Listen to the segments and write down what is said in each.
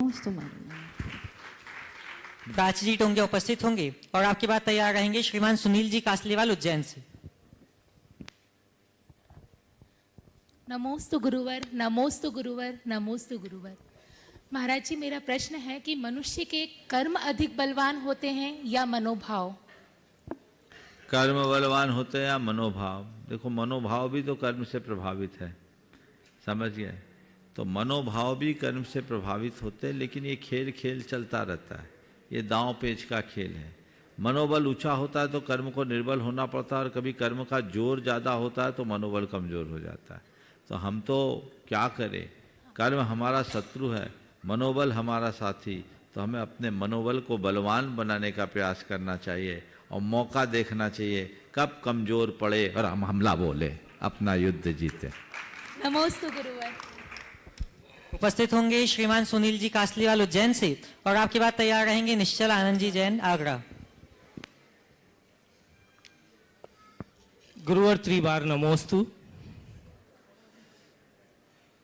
नमोस्तु मारुति। प्राची जी टोंगे उपस्थित होंगे और आपके बाद तैयार रहेंगे श्रीमान सुनील जी कासलीवाल उज्जैन से। नमोस्तु गुरुवर, नमोस्तु गुरुवर, नमोस्तु गुरुवर। महाराज जी, मेरा प्रश्न है कि मनुष्य के कर्म अधिक बलवान होते हैं या मनोभाव? कर्म बलवान होते हैं या मनोभाव? देखो, मनोभाव भी तो कर्म से प्रभावित है, समझिए। तो मनोभाव भी कर्म से प्रभावित होते हैं, लेकिन ये खेल खेल चलता रहता है, ये दांव पेच का खेल है। मनोबल ऊंचा होता है तो कर्म को निर्बल होना पड़ता है, और कभी कर्म का जोर ज़्यादा होता है तो मनोबल कमज़ोर हो जाता है। तो हम तो क्या करें, कर्म हमारा शत्रु है, मनोबल हमारा साथी। तो हमें अपने मनोबल को बलवान बनाने का प्रयास करना चाहिए और मौका देखना चाहिए कब कमज़ोर पड़े और हम हमला बोले, अपना युद्ध जीते। नमोस्तु गुरुवर। उपस्थित होंगे श्रीमान सुनील जी कासलीवाल उज्जैन से और आपके बाद तैयार रहेंगे निश्चल आनंद जी जैन आगरा। गुरुवर त्रिबार नमोस्तु।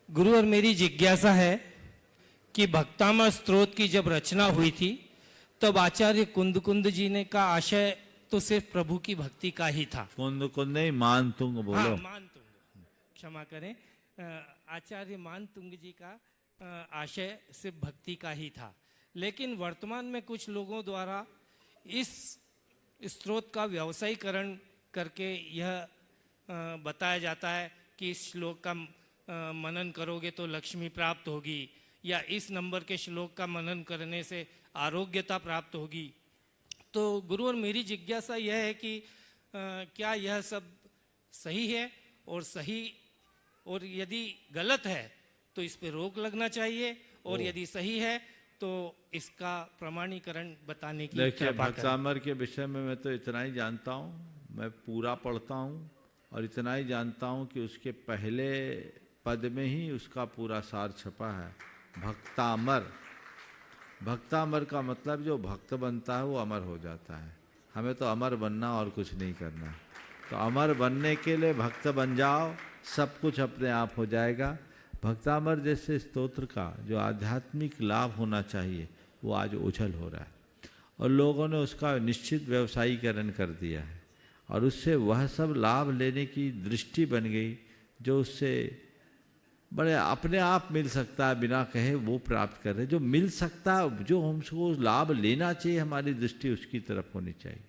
गुरुवर, मेरी जिज्ञासा है कि भक्तामृत स्तोत्र की जब रचना हुई थी तब आचार्य कुंद जी ने का आशय तो सिर्फ प्रभु की भक्ति का ही था। कुंद नहीं, मान तुंग बोलो। हाँ, मान तुंग, क्षमा करें, आचार्य मान तुंग जी का आशय सिर्फ भक्ति का ही था। लेकिन वर्तमान में कुछ लोगों द्वारा इस स्तोत्र का व्यवसायीकरण करके यह बताया जाता है कि इस श्लोक का मनन करोगे तो लक्ष्मी प्राप्त होगी, या इस नंबर के श्लोक का मनन करने से आरोग्यता प्राप्त होगी। तो गुरुवर, मेरी जिज्ञासा यह है कि क्या यह सब सही है, और यदि गलत है तो इस पे रोक लगना चाहिए, और यदि सही है तो इसका प्रमाणीकरण बताने की देखिए, कृपा करें। भक्तामर के विषय में मैं तो इतना ही जानता हूँ, मैं पूरा पढ़ता हूँ और इतना ही जानता हूँ कि उसके पहले पद में ही उसका पूरा सार छपा है, भक्तामर। भक्तामर का मतलब जो भक्त बनता है वो अमर हो जाता है। हमें तो अमर बनना और कुछ नहीं करना। तो अमर बनने के लिए भक्त बन जाओ, सब कुछ अपने आप हो जाएगा। भक्तामर जैसे स्तोत्र का जो आध्यात्मिक लाभ होना चाहिए वो आज ओझल हो रहा है, और लोगों ने उसका निश्चित व्यवसायीकरण कर दिया है, और उससे वह सब लाभ लेने की दृष्टि बन गई जो उससे बड़े अपने आप मिल सकता है, बिना कहे वो प्राप्त कर रहे। जो मिल सकता है, जो हमको लाभ लेना चाहिए, हमारी दृष्टि उसकी तरफ होनी चाहिए।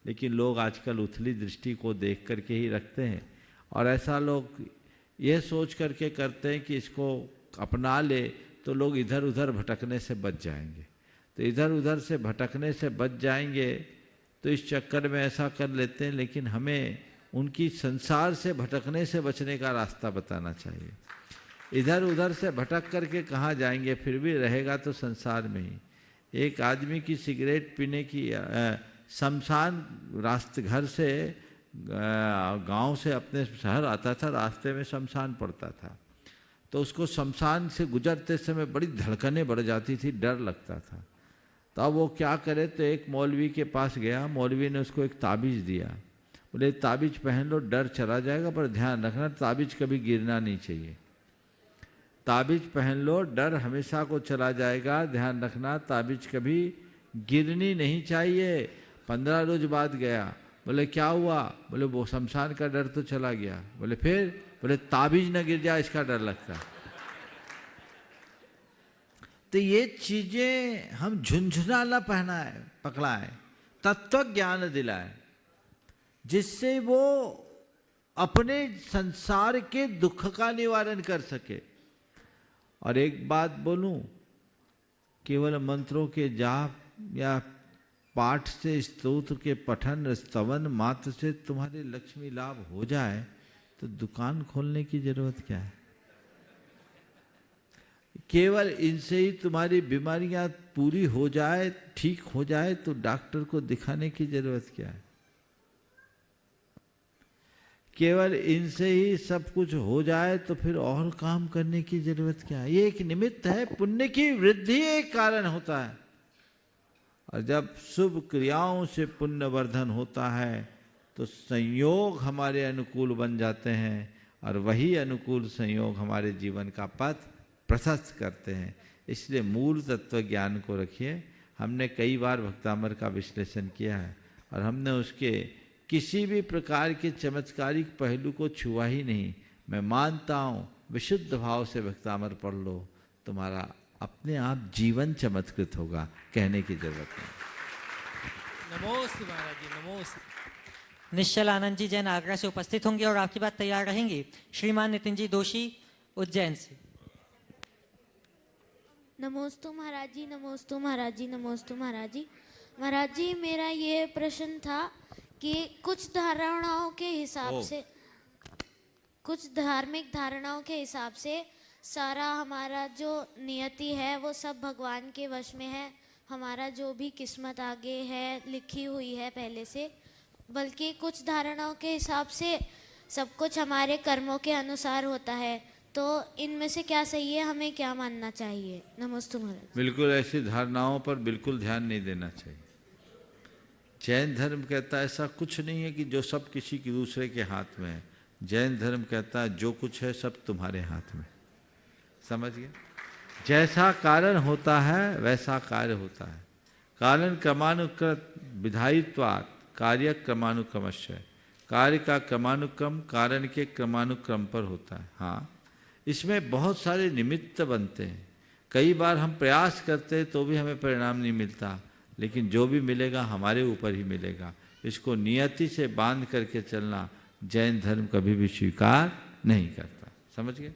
लेकिन लोग आजकल उथली दृष्टि को देख करके ही रखते हैं, और ऐसा लोग यह सोच करके करते हैं कि इसको अपना ले तो लोग इधर उधर भटकने से बच जाएंगे। तो इधर उधर से भटकने से बच जाएंगे तो इस चक्कर में ऐसा कर लेते हैं, लेकिन हमें उनकी संसार से भटकने से बचने का रास्ता बताना चाहिए। इधर उधर से भटक करके कहाँ जाएंगे, फिर भी रहेगा तो संसार में ही। एक आदमी की सिगरेट पीने की शमशान रास्ते, घर से गांव से अपने शहर आता था, रास्ते में शमशान पड़ता था, तो उसको शमशान से गुजरते समय बड़ी धड़कनें बढ़ जाती थी, डर लगता था। तो अब वो क्या करे, तो एक मौलवी के पास गया, मौलवी ने उसको एक ताबीज़ दिया, बोले ताबीज़ पहन लो, डर चला जाएगा, पर ध्यान रखना ताबीज़ कभी गिरना नहीं चाहिए। ताबीज़ पहन लो, डर हमेशा को चला जाएगा, ध्यान रखना ताबीज़ कभी गिरनी नहीं चाहिए। 15 रोज बाद गया, बोले क्या हुआ, बोले वो शमशान का डर तो चला गया। बोले फिर, बोले ताबीज़ न गिर जाए इसका डर लगता। तो ये चीज़ें हम झुंझुना पहनाए, पकड़ाए, तत्व ज्ञान दिलाए, जिससे वो अपने संसार के दुख का निवारण कर सके। और एक बात बोलूं, केवल मंत्रों के जाप या पाठ से, स्तोत्र के पठन स्तवन मात्र से तुम्हारे लक्ष्मी लाभ हो जाए तो दुकान खोलने की जरूरत क्या है। केवल इनसे ही तुम्हारी बीमारियां पूरी हो जाए, ठीक हो जाए, तो डॉक्टर को दिखाने की जरूरत क्या है। केवल इनसे ही सब कुछ हो जाए तो फिर और काम करने की जरूरत क्या है। ये एक निमित्त है, पुण्य की वृद्धि एक कारण होता है। और जब शुभ क्रियाओं से पुण्य वर्धन होता है तो संयोग हमारे अनुकूल बन जाते हैं, और वही अनुकूल संयोग हमारे जीवन का पथ प्रशस्त करते हैं। इसलिए मूल तत्व ज्ञान को रखिए। हमने कई बार भक्तामर का विश्लेषण किया है और हमने उसके किसी भी प्रकार के चमत्कारिक पहलू को छुआ ही नहीं। मैं मानता हूँ विशुद्ध भाव से भक्तामर पढ़ लो, तुम्हारा अपने आप जीवन चमत्कृत होगा, कहने की जरूरत नहीं। नमोस्तु महाराज जी, नमोस्तु। निश्चल आनंद जी जैन आगरा से उपस्थित होंगे और आपकी बात तैयार रहेंगी श्रीमान नितिन जी दोषी उज्जैन से। नमोस्तु महाराज जी, नमोस्तु महाराज जी, नमोस्तु महाराज जी। महाराज जी, मेरा ये प्रश्न था कि कुछ धारणाओं के हिसाब से, कुछ धार्मिक धारणाओं के हिसाब से सारा हमारा जो नियति है वो सब भगवान के वश में है। हमारा जो भी किस्मत आगे है लिखी हुई है पहले से, बल्कि कुछ धारणाओं के हिसाब से सब कुछ हमारे कर्मों के अनुसार होता है। तो इनमें से क्या सही है, हमें क्या मानना चाहिए? नमस्ते महाराज। बिल्कुल ऐसी धारणाओं पर बिल्कुल ध्यान नहीं देना चाहिए। जैन धर्म कहता है ऐसा कुछ नहीं है कि जो सब किसी की दूसरे के हाथ में है। जैन धर्म कहता है जो कुछ है सब तुम्हारे हाथ में। समझ गए? जैसा कारण होता है वैसा कार्य होता है। कारण क्रमानुकृत विधायित्वात् कार्य क्रमानुक्रमश्य। कार्य का क्रमानुक्रम कारण के क्रमानुक्रम पर होता है। हाँ, इसमें बहुत सारे निमित्त बनते हैं। कई बार हम प्रयास करते हैं तो भी हमें परिणाम नहीं मिलता, लेकिन जो भी मिलेगा हमारे ऊपर ही मिलेगा। इसको नियति से बांध करके चलना जैन धर्म कभी भी स्वीकार नहीं करता। समझ गए?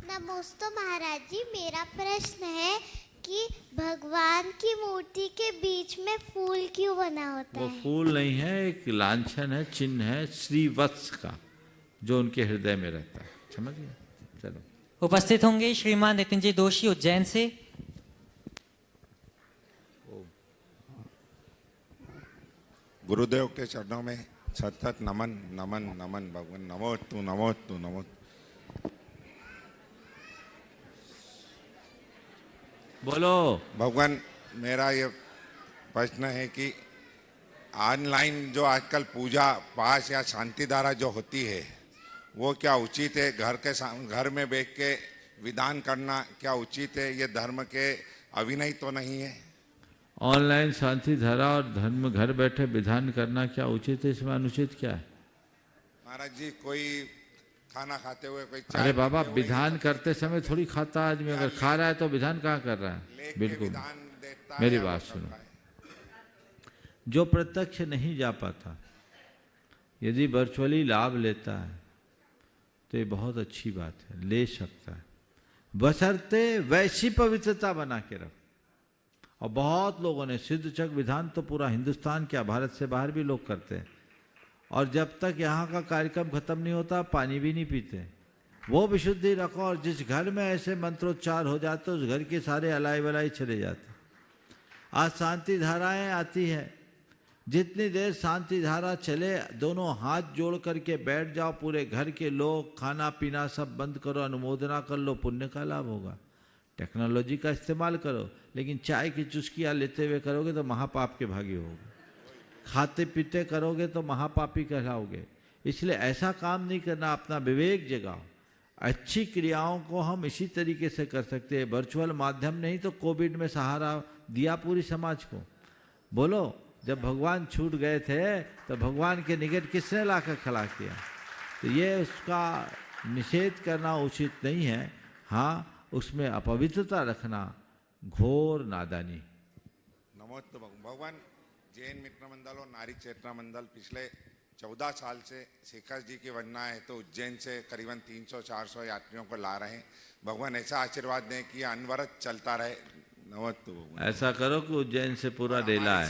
नमस्ते महाराज जी, मेरा प्रश्न है कि भगवान की मूर्ति के बीच में फूल क्यों बना होता है? वो फूल नहीं है, एक लांछन है, चिन्ह है श्रीवत्स का, जो उनके हृदय में रहता है। समझ गए? चलो। उपस्थित होंगे श्रीमान नितिन जी दोषी उज्जैन से। गुरुदेव के चरणों में सतत नमन नमन नमन। भगवान नमोस्तु नमोस्तु नमोस्तु। बोलो। भगवान, मेरा ये प्रश्न है कि ऑनलाइन जो आजकल पूजा पाठ या शांति धारा जो होती है वो क्या उचित है? घर में बैठ के विधान करना क्या उचित है? ये धर्म के अभिनय तो नहीं है? ऑनलाइन शांति धारा और धर्म घर बैठे विधान करना क्या उचित है? इसमें अनुचित क्या है? महाराज जी, कोई खाना खाते हुए, कोई चाय अरे बाबा, पीते हुए विधान करते समय थोड़ी खाता आदमी। अगर खा रहा है तो विधान कहाँ कर रहा है? लेके बिल्कुल। विधान देता है मेरी या बात वो सुनो। करता है? जो प्रत्यक्ष नहीं जा पाता यदि वर्चुअली लाभ लेता है तो ये बहुत अच्छी बात है, ले सकता है, बशर्ते वैसी पवित्रता बना के रख। और बहुत लोगों ने सिद्धचक विधान तो पूरा हिंदुस्तान क्या भारत से बाहर भी लोग करते हैं, और जब तक यहाँ का कार्यक्रम खत्म नहीं होता पानी भी नहीं पीते। वो विशुद्धि रखो, और जिस घर में ऐसे मंत्रोच्चार हो जाते उस घर के सारे अलाई वलाई चले जाते। आज शांति धाराएं आती है, जितनी देर शांति धारा चले दोनों हाथ जोड़ करके बैठ जाओ, पूरे घर के लोग, खाना पीना सब बंद करो, अनुमोदना कर लो, पुण्य का लाभ होगा। टेक्नोलॉजी का इस्तेमाल करो, लेकिन चाय की चुस्कियाँ लेते हुए करोगे तो महापाप के भागी होगे। खाते पीते करोगे तो महापापी कहलाओगे। इसलिए ऐसा काम नहीं करना, अपना विवेक जगाओ। अच्छी क्रियाओं को हम इसी तरीके से कर सकते हैं, वर्चुअल माध्यम नहीं तो कोविड में सहारा दिया पूरी समाज को। बोलो, जब भगवान छूट गए थे तो भगवान के निकट किसने लाकर खड़ा किया? तो ये उसका निषेध करना उचित नहीं है। हाँ, उसमें अपवित्रता रखना घोर नादानी। नमोस्तु भगवान। जैन मित्र मंडल और नारी चेतना मंडल पिछले 14 साल से शेखर जी की वंदना है तो उज्जैन से करीबन 300-400 यात्रियों को ला रहे हैं। भगवान ऐसा आशीर्वाद दें कि अनवरत चलता रहे। नमोस्तु भगवान। ऐसा करो कि उज्जैन से पूरा डेला है।